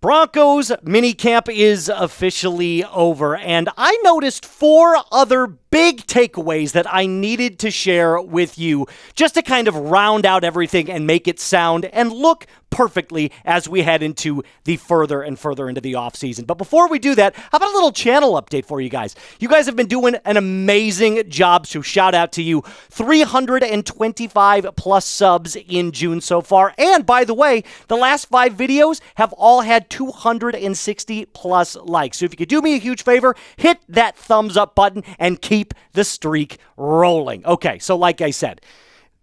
Broncos minicamp is officially over, and I noticed 4 other big takeaways that I needed to share with you just to kind of round out everything and make it sound and look perfectly as we head into the further and further into the offseason. But before we do that, how about a little channel update for you guys? You guys have been doing an amazing job, so shout out to you. 325 plus subs in June so far. And by the way, the last 5 videos have all had 260 plus likes. So if you could do me a huge favor, hit that thumbs up button and keep the streak rolling. Okay, so like I said,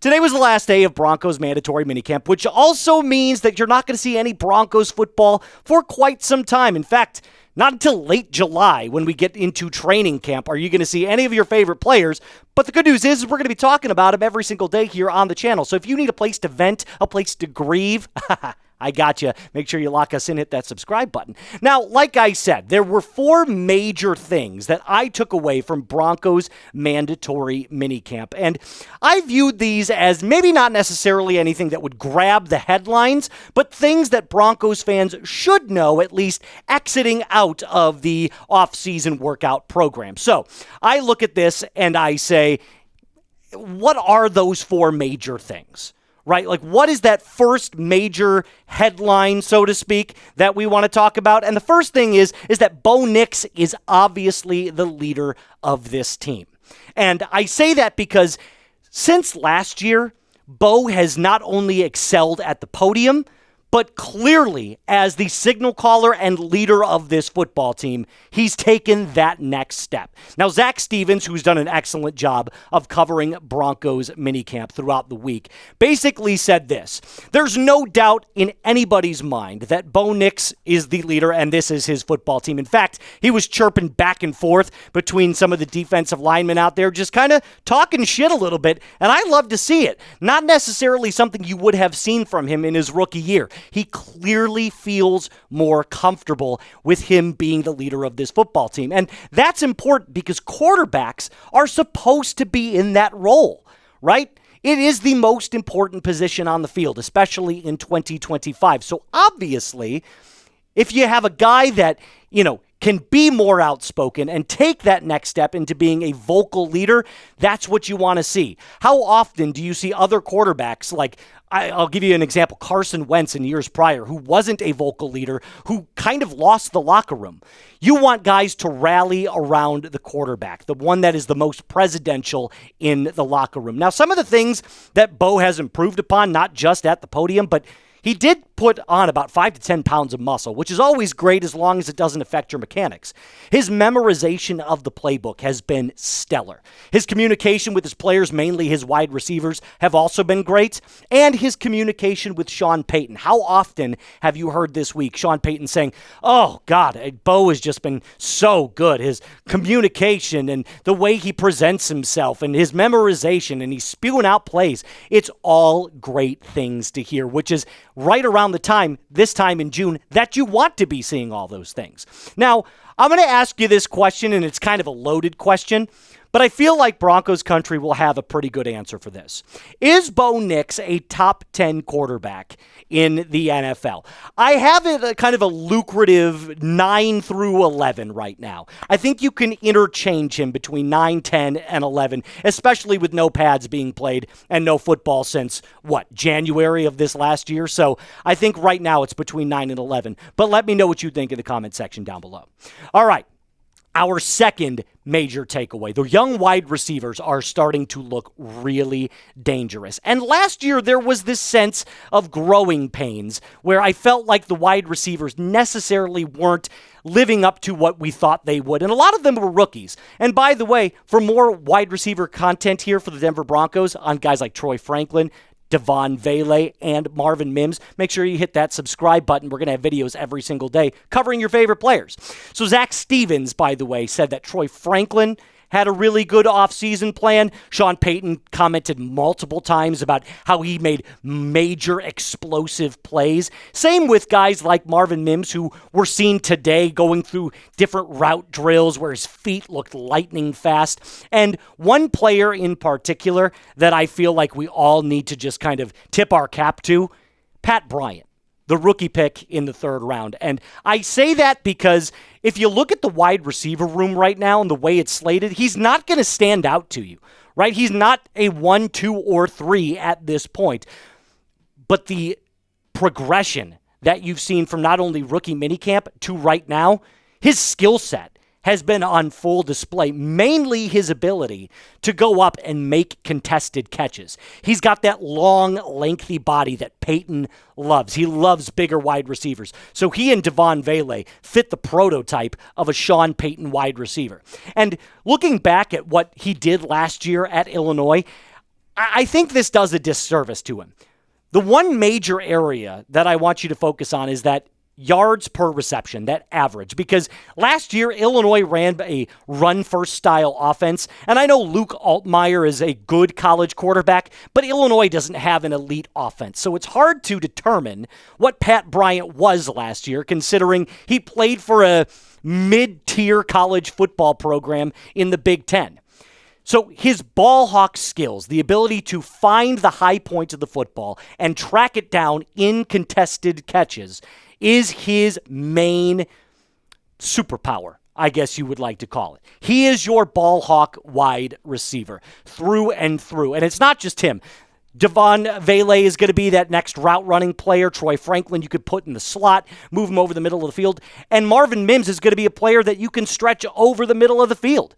today was the last day of Broncos mandatory minicamp, which also means that you're not going to see any Broncos football for quite some time. In fact, not until late July when we get into training camp are you going to see any of your favorite players. But the good news is we're going to be talking about them every single day here on the channel. So if you need a place to vent, a place to grieve, I got you. Make sure you lock us in, hit that subscribe button. Now, like I said, there were 4 major things that I took away from Broncos mandatory minicamp. And I viewed these as maybe not necessarily anything that would grab the headlines, but things that Broncos fans should know, at least exiting out of the off-season workout program. So I look at this and I say, what are those 4 major things? Right? Like, what is that first major headline, so to speak, that we want to talk about? And the first thing is that Bo Nix is obviously the leader of this team. And I say that because since last year, Bo has not only excelled at the podium, but clearly, as the signal caller and leader of this football team, he's taken that next step. Now, Zach Stevens, who's done an excellent job of covering Broncos minicamp throughout the week, basically said this: there's no doubt in anybody's mind that Bo Nix is the leader and this is his football team. In fact, he was chirping back and forth between some of the defensive linemen out there, just kind of talking shit a little bit, and I love to see it. Not necessarily something you would have seen from him in his rookie year. He clearly feels more comfortable with him being the leader of this football team. And that's important because quarterbacks are supposed to be in that role, right? It is the most important position on the field, especially in 2025. So obviously, if you have a guy that, can be more outspoken and take that next step into being a vocal leader, that's what you want to see. How often do you see other quarterbacks, like, I'll give you an example, Carson Wentz in years prior, who wasn't a vocal leader, who kind of lost the locker room? You want guys to rally around the quarterback, the one that is the most presidential in the locker room. Now, some of the things that Bo has improved upon, not just at the podium, but he did put on about 5 to 10 pounds of muscle, which is always great as long as it doesn't affect your mechanics. His memorization of the playbook has been stellar. His communication with his players, mainly his wide receivers, have also been great. And his communication with Sean Payton. How often have you heard this week Sean Payton saying, oh, God, Bo has just been so good. His communication and the way he presents himself and his memorization and he's spewing out plays. It's all great things to hear, which is right around this time in June, that you want to be seeing all those things. Now, I'm going to ask you this question, and it's kind of a loaded question, but I feel like Broncos country will have a pretty good answer for this. Is Bo Nix a top 10 quarterback in the NFL? I have it a kind of a lucrative 9 through 11 right now. I think you can interchange him between 9, 10, and 11, especially with no pads being played and no football since, January of this last year? So I think right now it's between 9 and 11. But let me know what you think in the comment section down below. All right. Our second major takeaway, the young wide receivers are starting to look really dangerous. And last year, there was this sense of growing pains where I felt like the wide receivers necessarily weren't living up to what we thought they would. And a lot of them were rookies. And by the way, for more wide receiver content here for the Denver Broncos on guys like Troy Franklin, Devon Vele, and Marvin Mims, make sure you hit that subscribe button. We're going to have videos every single day covering your favorite players. So Zach Stevens, by the way, said that Troy Franklin had a really good offseason plan. Sean Payton commented multiple times about how he made major explosive plays. Same with guys like Marvin Mims, who were seen today going through different route drills where his feet looked lightning fast. And one player in particular that I feel like we all need to just kind of tip our cap to, Pat Bryant. the rookie pick in the third round. And I say that because if you look at the wide receiver room right now and the way it's slated, he's not going to stand out to you, right? He's not a 1, 2, or 3 at this point. But the progression that you've seen from not only rookie minicamp to right now, his skill set has been on full display, mainly his ability to go up and make contested catches. He's got that long, lengthy body that Payton loves. He loves bigger wide receivers. So he and Devon Vele fit the prototype of a Sean Payton wide receiver. And looking back at what he did last year at Illinois, I think this does a disservice to him. The one major area that I want you to focus on is that yards per reception, that average. Because last year, Illinois ran a run-first style offense. And I know Luke Altmaier is a good college quarterback, but Illinois doesn't have an elite offense. So it's hard to determine what Pat Bryant was last year, considering he played for a mid-tier college football program in the Big Ten. So his ball hawk skills, the ability to find the high points of the football and track it down in contested catches, is his main superpower, I guess you would like to call it. He is your ball hawk wide receiver through and through. And it's not just him. Devon Vele is going to be that next route running player. Troy Franklin you could put in the slot, move him over the middle of the field. And Marvin Mims is going to be a player that you can stretch over the middle of the field.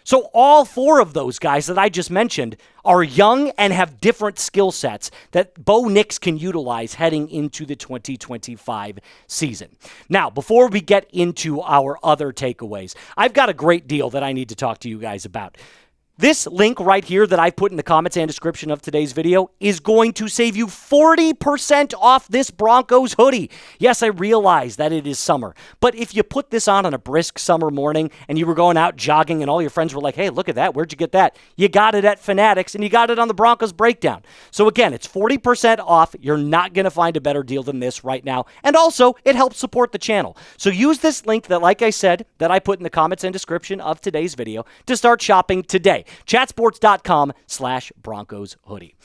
So all four of those guys that I just mentioned are young and have different skill sets that Bo Nix can utilize heading into the 2025 season. Now, before we get into our other takeaways, I've got a great deal that I need to talk to you guys about. This link right here that I put in the comments and description of today's video is going to save you 40% off this Broncos hoodie. Yes, I realize that it is summer, but if you put this on a brisk summer morning and you were going out jogging and all your friends were like, hey, look at that, where'd you get that? You got it at Fanatics and you got it on the Broncos Breakdown. So again, it's 40% off. You're not going to find a better deal than this right now. And also, it helps support the channel. So use this link that, like I said, that I put in the comments and description of today's video to start shopping today. Chatsports.com/Broncos hoodie.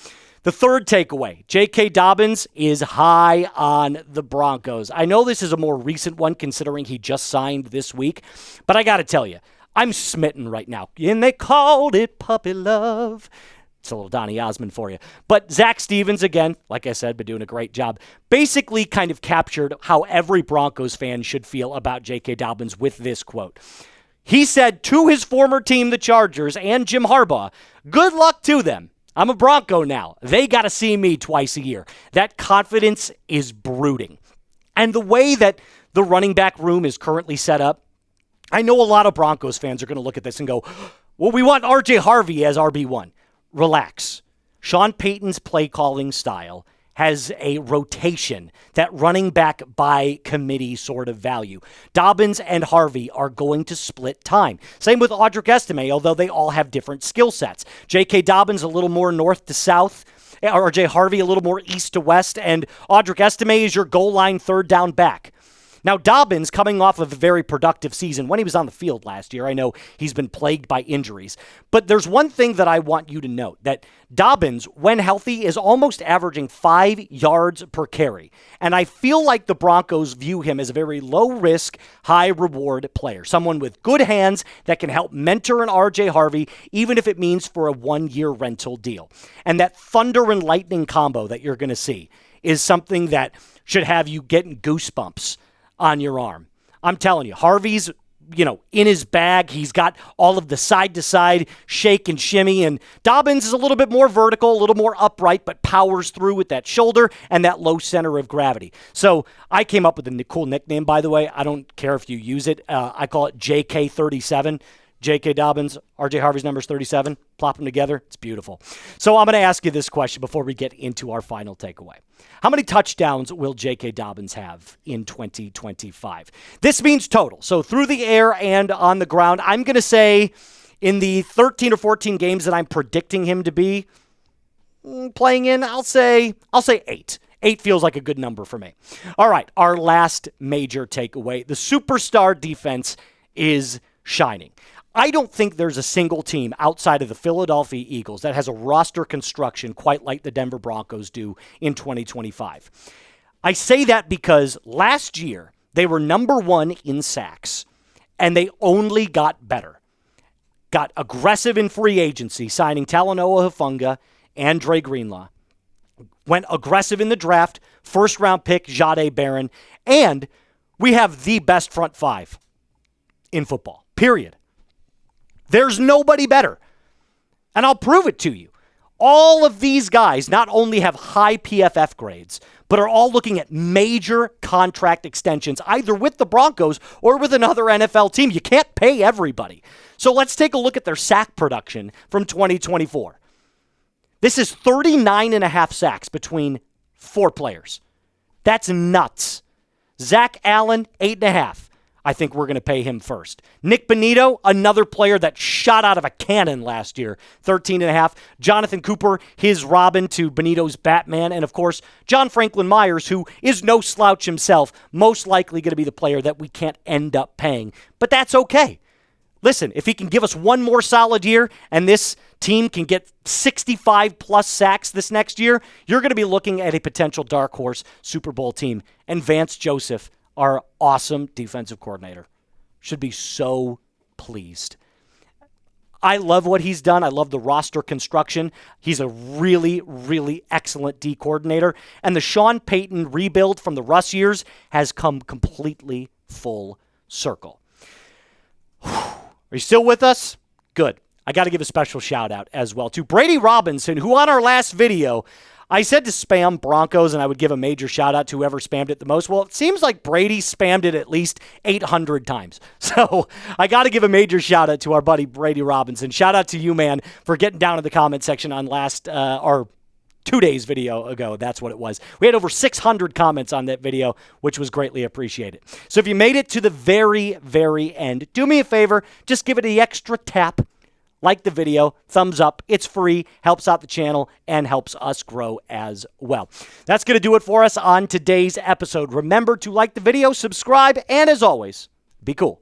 The third takeaway, J.K. Dobbins is high on the Broncos. I know this is a more recent one considering he just signed this week, but I got to tell you, I'm smitten right now. And they called it puppy love. It's a little Donny Osmond for you. But Zach Stevens, again, like I said, been doing a great job, basically kind of captured how every Broncos fan should feel about J.K. Dobbins with this quote. He said to his former team, the Chargers, and Jim Harbaugh, good luck to them. I'm a Bronco now. They got to see me twice a year. That confidence is brooding. And the way that the running back room is currently set up, I know a lot of Broncos fans are going to look at this and go, well, we want R.J. Harvey as RB1. Relax. Sean Payton's play calling style has a rotation, that running back by committee sort of value. Dobbins and Harvey are going to split time. Same with Audric Estime, although they all have different skill sets. J.K. Dobbins a little more north to south, R.J. Harvey a little more east to west, and Audric Estime is your goal line third down back. Now, Dobbins, coming off of a very productive season when he was on the field last year, I know he's been plagued by injuries. But there's one thing that I want you to note, that Dobbins, when healthy, is almost averaging 5 yards per carry. And I feel like the Broncos view him as a very low-risk, high-reward player, someone with good hands that can help mentor an R.J. Harvey, even if it means for a one-year rental deal. And that thunder and lightning combo that you're going to see is something that should have you getting goosebumps on your arm. I'm telling you, Harvey's, in his bag. He's got all of the side-to-side shake and shimmy, and Dobbins is a little bit more vertical, a little more upright, but powers through with that shoulder and that low center of gravity. So I came up with a cool nickname, by the way. I don't care if you use it. I call it JK37. J.K. Dobbins, R.J. Harvey's number is 37. Plop them together. It's beautiful. So I'm going to ask you this question before we get into our final takeaway. How many touchdowns will J.K. Dobbins have in 2025? This means total. So through the air and on the ground, I'm going to say in the 13 or 14 games that I'm predicting him to be playing in, I'll say 8. 8 feels like a good number for me. All right, our last major takeaway. The superstar defense is shining. I don't think there's a single team outside of the Philadelphia Eagles that has a roster construction quite like the Denver Broncos do in 2025. I say that because last year they were number 1 in sacks, and they only got better. Got aggressive in free agency, signing Talanoa Hufanga and Dre Greenlaw. Went aggressive in the draft, first-round pick Jahdae Barron, and we have the best front 5 in football, period. There's nobody better, and I'll prove it to you. All of these guys not only have high PFF grades, but are all looking at major contract extensions, either with the Broncos or with another NFL team. You can't pay everybody. So let's take a look at their sack production from 2024. This is 39.5 sacks between 4 players. That's nuts. Zach Allen, 8.5. I think we're going to pay him first. Nik Bonitto, another player that shot out of a cannon last year, 13.5. Jonathon Cooper, his Robin to Bonitto's Batman. And, of course, John Franklin Myers, who is no slouch himself, most likely going to be the player that we can't end up paying. But that's okay. Listen, if he can give us one more solid year and this team can get 65-plus sacks this next year, you're going to be looking at a potential dark horse Super Bowl team. And Vance Joseph, our awesome defensive coordinator, should be so pleased. I love what he's done. I love the roster construction. He's a really, really excellent D coordinator. And the Sean Payton rebuild from the Russ years has come completely full circle. Are you still with us? Good. I got to give a special shout out as well to Brady Robinson, who on our last video, I said to spam Broncos, and I would give a major shout-out to whoever spammed it the most. Well, it seems like Brady spammed it at least 800 times. So I got to give a major shout-out to our buddy Brady Robinson. Shout-out to you, man, for getting down in the comment section on our 2 days video ago. That's what it was. We had over 600 comments on that video, which was greatly appreciated. So if you made it to the very, very end, do me a favor, just give it the extra tap. Like the video, thumbs up. It's free, helps out the channel, and helps us grow as well. That's going to do it for us on today's episode. Remember to like the video, subscribe, and as always, be cool.